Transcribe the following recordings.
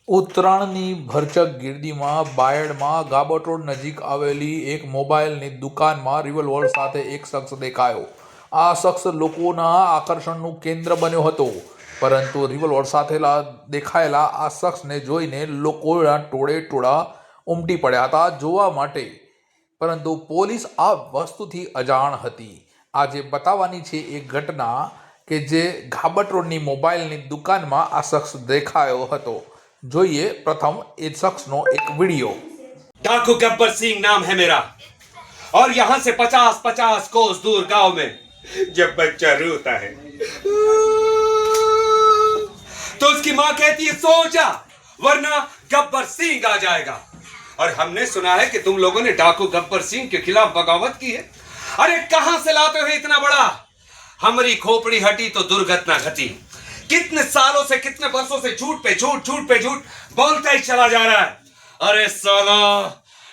ઉત્તરાયણની ભરચક ગીરદીમાં બાયડમાં ગાબટ road નજીક આવેલી એક મોબાઈલની દુકાનમાં રિવોલ્વર સાથે એક શખ્સ દેખાયો. આ શખ્સ લોકોના આકર્ષણનું કેન્દ્ર બન્યો હતો, પરંતુ રિવોલ્વર સાથે દેખાયેલા આ શખ્સને જોઈને લોકોના ટોળે-ટોળા ઉમટી પડ્યા હતા જોવા માટે, પરંતુ પોલીસ આ વસ્તુથી અજાણ હતી. આજે બતાવવાની છે એક ઘટના કે જે ગાબટ રોડની મોબાઈલની દુકાનમાં આ શખ્સ દેખાયો હતો. જોઈએ प्रथम इस शख्स नो एक वीडियो। डाकू गब्बर सिंह नाम है मेरा और यहाँ से 50-50 कोस दूर गांव में जब बच्चा रोता है तो उसकी माँ कहती है सो जा वरना गब्बर सिंह आ जाएगा। और हमने सुना है कि तुम लोगों ने डाकू गब्बर सिंह के खिलाफ बगावत की है। अरे कहां से लाते हो इतना बड़ा? हमारी खोपड़ी हटी तो दुर्घटना घटी। कितने सालों से कितने वर्षों से झूठ पे झूठ बोलता ही चला जा रहा है। अरे साला,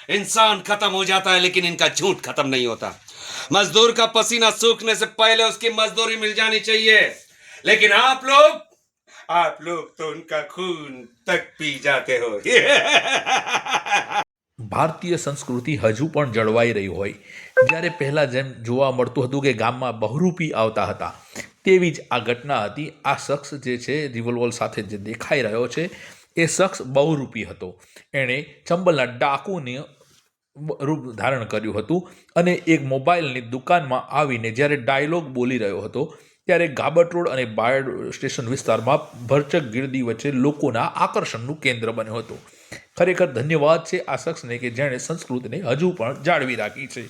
इंसान खत्म हो जाता है लेकिन इनका झूठ खत्म नहीं होता। मजदूर का पसीना सूखने से पहले उसकी मजदूरी मिल जानी चाहिए, लेकिन आप लोग तो उनका खून तक पी जाते हो। ભારતીય સંસ્કૃતિ હજુ પણ જળવાઈ રહી હોય. જ્યારે પહેલાં જેમ જોવા મળતું હતું કે ગામમાં બહરૂપી આવતા હતા, તેવી જ આ ઘટના હતી. આ શખ્સ જે છે રિવોલ્વર સાથે જે દેખાઈ રહ્યો છે એ શખ્સ બહરૂપી હતો. એણે ચંબલના ડાકુને રૂપ ધારણ કર્યું હતું અને એક મોબાઈલની દુકાનમાં આવીને જ્યારે ડાયલોગ બોલી રહ્યો હતો ત્યારે ગાબટ રોડ અને બાયડ સ્ટેશન વિસ્તારમાં ભરચક ગીરદી વચ્ચે લોકોના આકર્ષણનું કેન્દ્ર બન્યો હતો. ખરેખર ધન્યવાદ છે આ શખ્સને કે જેણે સંસ્કૃતિને હજુ પણ જાળવી રાખી છે.